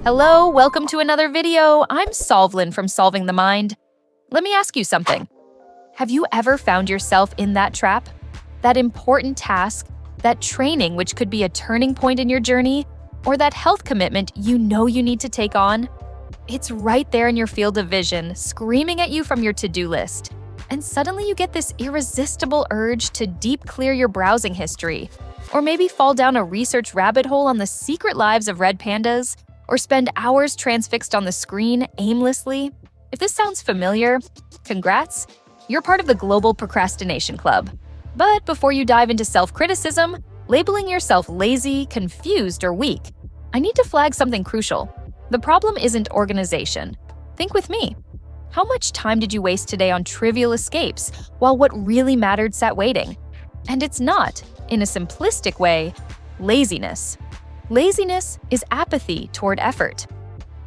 Hello, welcome to another video. I'm Solvlyn from Solving the Mind. Let me ask you something. Have you ever found yourself in that trap? That important task, that training which could be a turning point in your journey, or that health commitment you know you need to take on? It's right there in your field of vision, screaming at you from your to-do list. And suddenly you get this irresistible urge to deep clear your browsing history, or maybe fall down a research rabbit hole on the secret lives of red pandas, or spend hours transfixed on the screen aimlessly. If this sounds familiar, congrats, you're part of the global procrastination club. But before you dive into self-criticism, labeling yourself lazy, confused, or weak, I need to flag something crucial. The problem isn't organization. Think with me. How much time did you waste today on trivial escapes while what really mattered sat waiting? And it's not, in a simplistic way, laziness. Laziness is apathy toward effort.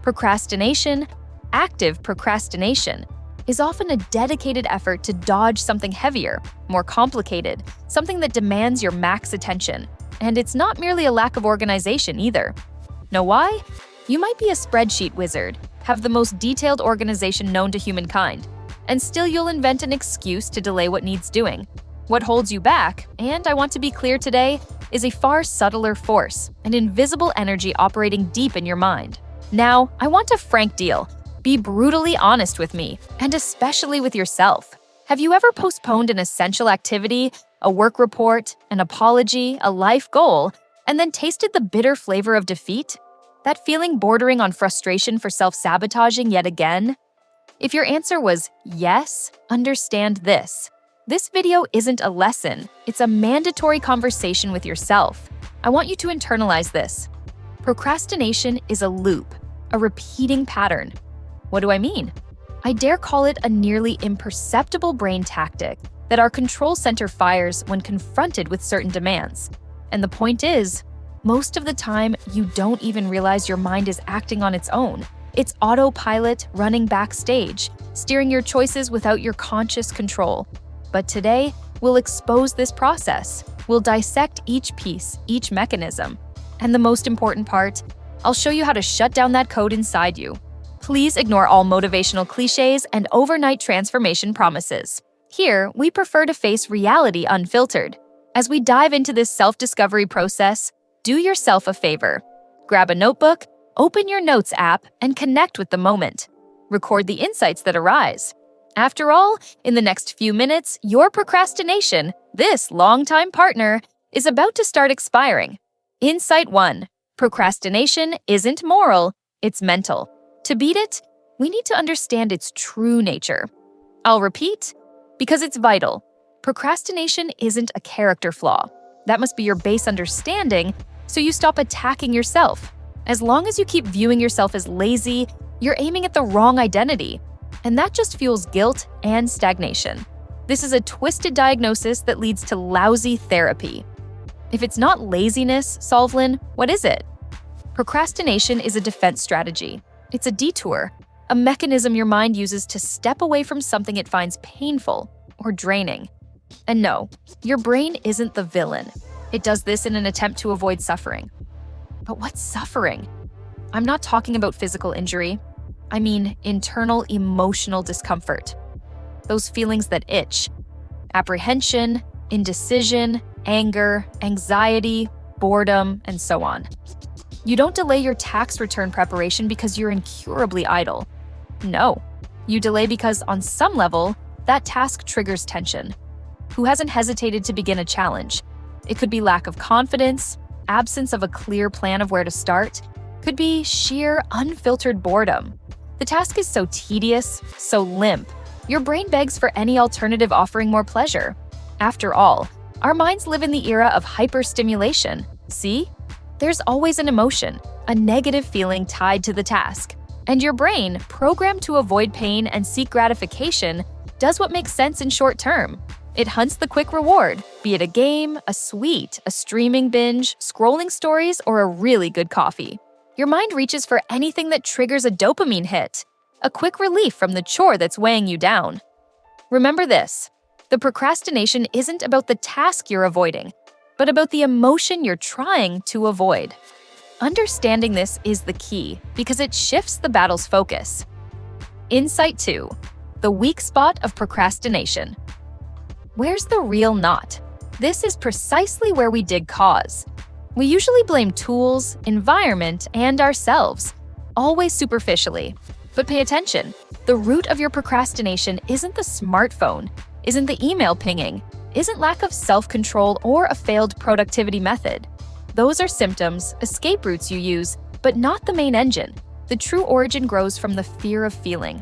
Procrastination, active procrastination, is often a dedicated effort to dodge something heavier, more complicated, something that demands your max attention. And it's not merely a lack of organization either. Know why? You might be a spreadsheet wizard, have the most detailed organization known to humankind, and still you'll invent an excuse to delay what needs doing. What holds you back, and I want to be clear today, is a far subtler force, an invisible energy operating deep in your mind. Now, I want a frank deal. Be brutally honest with me, and especially with yourself. Have you ever postponed an essential activity, a work report, an apology, a life goal, and then tasted the bitter flavor of defeat? That feeling bordering on frustration for self-sabotaging yet again? If your answer was yes, understand this. This video isn't a lesson, it's a mandatory conversation with yourself. I want you to internalize this. Procrastination is a loop, a repeating pattern. What do I mean? I dare call it a nearly imperceptible brain tactic that our control center fires when confronted with certain demands. And the point is, most of the time, you don't even realize your mind is acting on its own. It's autopilot running backstage, steering your choices without your conscious control. But today, we'll expose this process. We'll dissect each piece, each mechanism. And the most important part, I'll show you how to shut down that code inside you. Please ignore all motivational cliches and overnight transformation promises. Here, we prefer to face reality unfiltered. As we dive into this self-discovery process, do yourself a favor. Grab a notebook, open your Notes app, and connect with the moment. Record the insights that arise. After all, in the next few minutes, your procrastination, this longtime partner, is about to start expiring. Insight 1. Procrastination isn't moral, it's mental. To beat it, we need to understand its true nature. I'll repeat, because it's vital. Procrastination isn't a character flaw. That must be your base understanding, so you stop attacking yourself. As long as you keep viewing yourself as lazy, you're aiming at the wrong identity. And that just fuels guilt and stagnation. This is a twisted diagnosis that leads to lousy therapy. If it's not laziness, Solvlyn, what is it? Procrastination is a defense strategy. It's a detour, a mechanism your mind uses to step away from something it finds painful or draining. And no, your brain isn't the villain. It does this in an attempt to avoid suffering. But what's suffering? I'm not talking about physical injury. I mean internal emotional discomfort. Those feelings that itch. Apprehension, indecision, anger, anxiety, boredom, and so on. You don't delay your tax return preparation because you're incurably idle. No, you delay because on some level, that task triggers tension. Who hasn't hesitated to begin a challenge? It could be lack of confidence, absence of a clear plan of where to start, could be sheer unfiltered boredom. The task is so tedious, so limp, your brain begs for any alternative offering more pleasure. After all, our minds live in the era of hyperstimulation. See? There's always an emotion, a negative feeling tied to the task. And your brain, programmed to avoid pain and seek gratification, does what makes sense in short term. It hunts the quick reward, be it a game, a sweet, a streaming binge, scrolling stories, or a really good coffee. Your mind reaches for anything that triggers a dopamine hit, a quick relief from the chore that's weighing you down. Remember this, the procrastination isn't about the task you're avoiding, but about the emotion you're trying to avoid. Understanding this is the key because it shifts the battle's focus. Insight 2. The weak spot of procrastination. Where's the real knot? This is precisely where we dig cause. We usually blame tools, environment, and ourselves, always superficially. But pay attention. The root of your procrastination isn't the smartphone, isn't the email pinging, isn't lack of self-control or a failed productivity method. Those are symptoms, escape routes you use, but not the main engine. The true origin grows from the fear of feeling.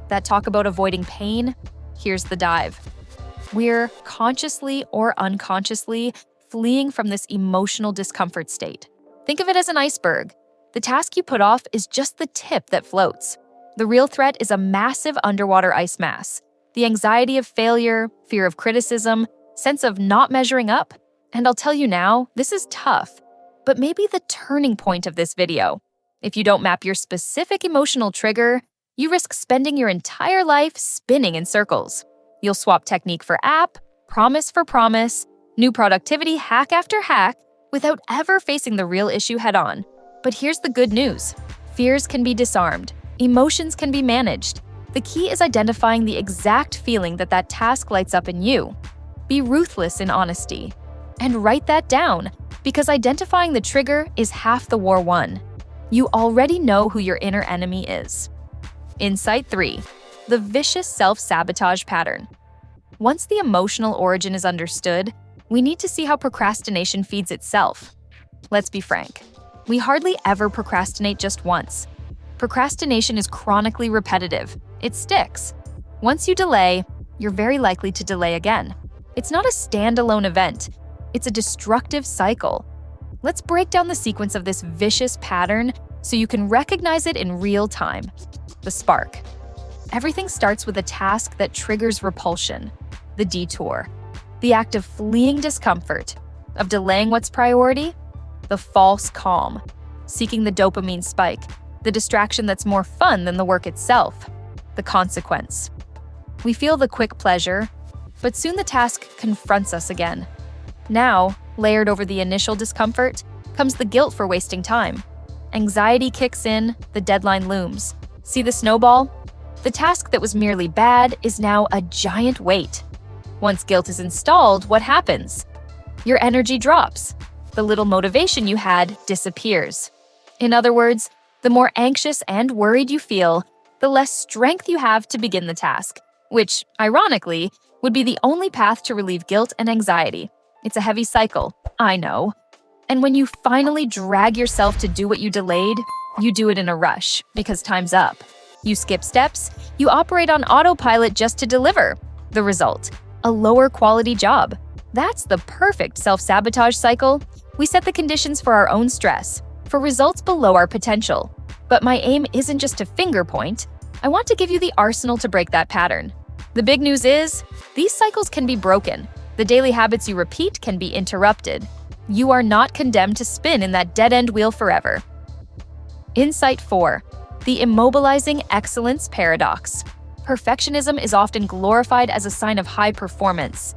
That talk about avoiding pain? Here's the dive. We're consciously or unconsciously fleeing from this emotional discomfort state. Think of it as an iceberg. The task you put off is just the tip that floats. The real threat is a massive underwater ice mass. The anxiety of failure, fear of criticism, sense of not measuring up. And I'll tell you now, this is tough, but maybe the turning point of this video. If you don't map your specific emotional trigger, you risk spending your entire life spinning in circles. You'll swap technique for app, promise for promise, new productivity hack after hack, without ever facing the real issue head-on. But here's the good news. Fears can be disarmed. Emotions can be managed. The key is identifying the exact feeling that task lights up in you. Be ruthless in honesty. And write that down, because identifying the trigger is half the war won. You already know who your inner enemy is. Insight 3. The vicious self-sabotage pattern. Once the emotional origin is understood, we need to see how procrastination feeds itself. Let's be frank. We hardly ever procrastinate just once. Procrastination is chronically repetitive. It sticks. Once you delay, you're very likely to delay again. It's not a standalone event. It's a destructive cycle. Let's break down the sequence of this vicious pattern so you can recognize it in real time. The spark. Everything starts with a task that triggers repulsion, the detour, the act of fleeing discomfort, of delaying what's priority, the false calm, seeking the dopamine spike, the distraction that's more fun than the work itself, the consequence. We feel the quick pleasure, but soon the task confronts us again. Now, layered over the initial discomfort, comes the guilt for wasting time. Anxiety kicks in, the deadline looms. See the snowball? The task that was merely bad is now a giant weight. Once guilt is installed, what happens? Your energy drops. The little motivation you had disappears. In other words, the more anxious and worried you feel, the less strength you have to begin the task, which, ironically, would be the only path to relieve guilt and anxiety. It's a heavy cycle, I know. And when you finally drag yourself to do what you delayed, you do it in a rush, because time's up. You skip steps, you operate on autopilot just to deliver. The result, a lower quality job. That's the perfect self-sabotage cycle. We set the conditions for our own stress, for results below our potential. But my aim isn't just to finger point. I want to give you the arsenal to break that pattern. The big news is, these cycles can be broken. The daily habits you repeat can be interrupted. You are not condemned to spin in that dead-end wheel forever. Insight 4. The immobilizing excellence paradox. Perfectionism is often glorified as a sign of high performance.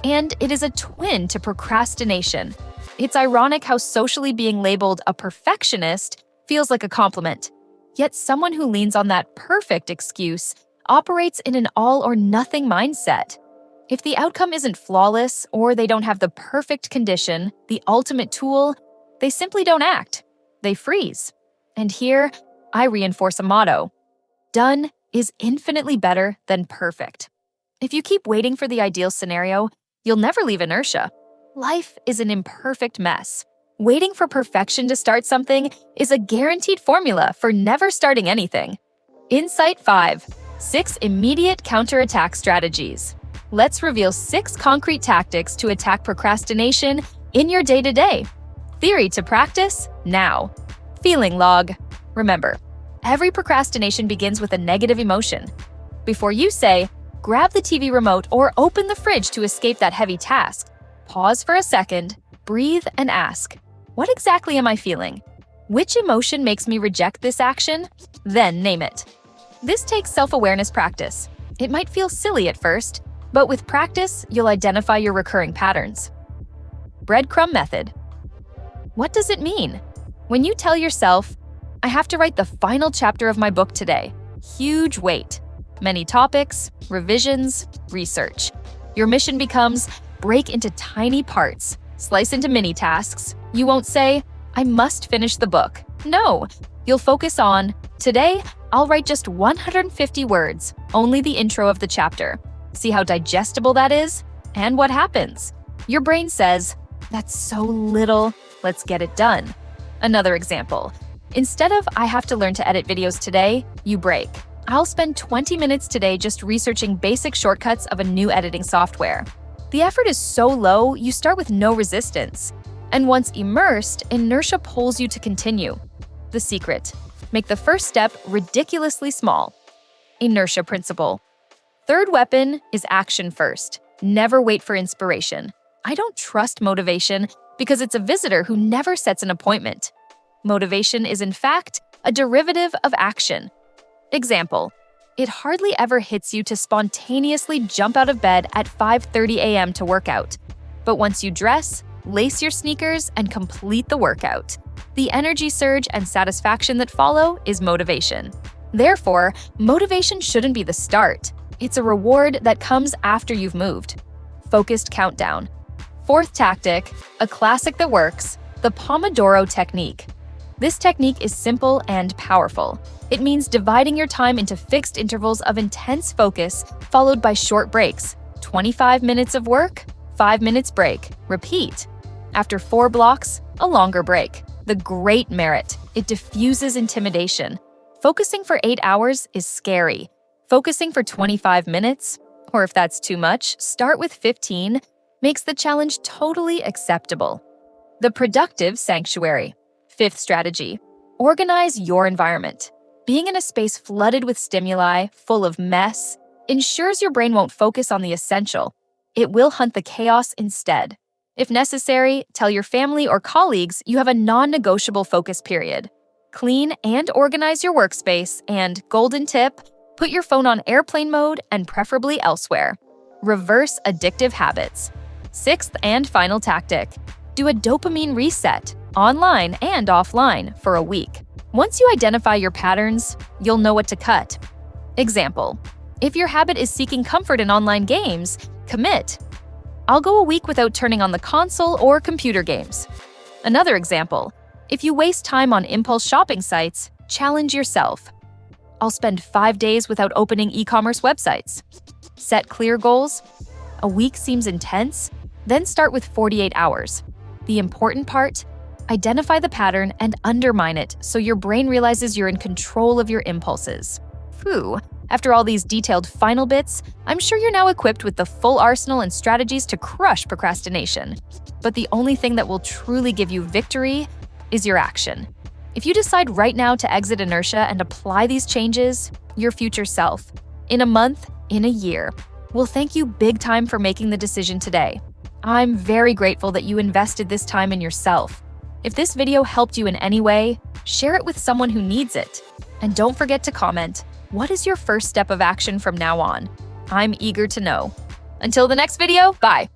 And it is a twin to procrastination. It's ironic how socially being labeled a perfectionist feels like a compliment. Yet someone who leans on that perfect excuse operates in an all-or-nothing mindset. If the outcome isn't flawless or they don't have the perfect condition, the ultimate tool, they simply don't act. They freeze. And here, I reinforce a motto. Done is infinitely better than perfect. If you keep waiting for the ideal scenario, you'll never leave inertia. Life is an imperfect mess. Waiting for perfection to start something is a guaranteed formula for never starting anything. Insight 5. 6 immediate counterattack strategies. Let's reveal 6 concrete tactics to attack procrastination in your day-to-day. Theory to practice, now. Feeling log. Remember, every procrastination begins with a negative emotion. Before you say, grab the TV remote or open the fridge to escape that heavy task, pause for a second, breathe, and ask, what exactly am I feeling? Which emotion makes me reject this action? Then name it. This takes self-awareness practice. It might feel silly at first, but with practice, you'll identify your recurring patterns. Breadcrumb method. What does it mean? When you tell yourself, I have to write the final chapter of my book today, huge weight, many topics, revisions, research. Your mission becomes break into tiny parts, slice into mini tasks. You won't say, I must finish the book. No, you'll focus on, today, I'll write just 150 words, only the intro of the chapter. See how digestible that is? And what happens? Your brain says, that's so little, let's get it done. Another example. Instead of I have to learn to edit videos today, you break. I'll spend 20 minutes today just researching basic shortcuts of a new editing software. The effort is so low, you start with no resistance. And once immersed, inertia pulls you to continue. The secret: make the first step ridiculously small. Inertia principle. Third weapon is action first. Never wait for inspiration. I don't trust motivation because it's a visitor who never sets an appointment. Motivation is, in fact, a derivative of action. Example: it hardly ever hits you to spontaneously jump out of bed at 5:30 a.m. to work out. But once you dress, lace your sneakers, and complete the workout, the energy surge and satisfaction that follow is motivation. Therefore, motivation shouldn't be the start. It's a reward that comes after you've moved. Focused countdown. Fourth tactic, a classic that works, the Pomodoro technique. This technique is simple and powerful. It means dividing your time into fixed intervals of intense focus, followed by short breaks. 25 minutes of work, 5 minutes break. Repeat. After 4 blocks, a longer break. The great merit: it diffuses intimidation. Focusing for 8 hours is scary. Focusing for 25 minutes, or if that's too much, start with 15, makes the challenge totally acceptable. The productive sanctuary. Fifth strategy: organize your environment. Being in a space flooded with stimuli, full of mess, ensures your brain won't focus on the essential. It will hunt the chaos instead. If necessary, tell your family or colleagues you have a non-negotiable focus period. Clean and organize your workspace, and, golden tip, put your phone on airplane mode and preferably elsewhere. Reverse addictive habits. Sixth and final tactic: do a dopamine reset, online and offline, for a week. Once you identify your patterns, you'll know what to cut. Example: if your habit is seeking comfort in online games, commit. I'll go a week without turning on the console or computer games. Another example: if you waste time on impulse shopping sites, challenge yourself. I'll spend 5 days without opening e-commerce websites. Set clear goals. A week seems intense? Then start with 48 hours. The important part: identify the pattern and undermine it so your brain realizes you're in control of your impulses. Phew, after all these detailed final bits, I'm sure you're now equipped with the full arsenal and strategies to crush procrastination. But the only thing that will truly give you victory is your action. If you decide right now to exit inertia and apply these changes, your future self, in a month, in a year, will thank you big time for making the decision today. I'm very grateful that you invested this time in yourself. If this video helped you in any way, share it with someone who needs it. And don't forget to comment, what is your first step of action from now on? I'm eager to know. Until the next video, bye!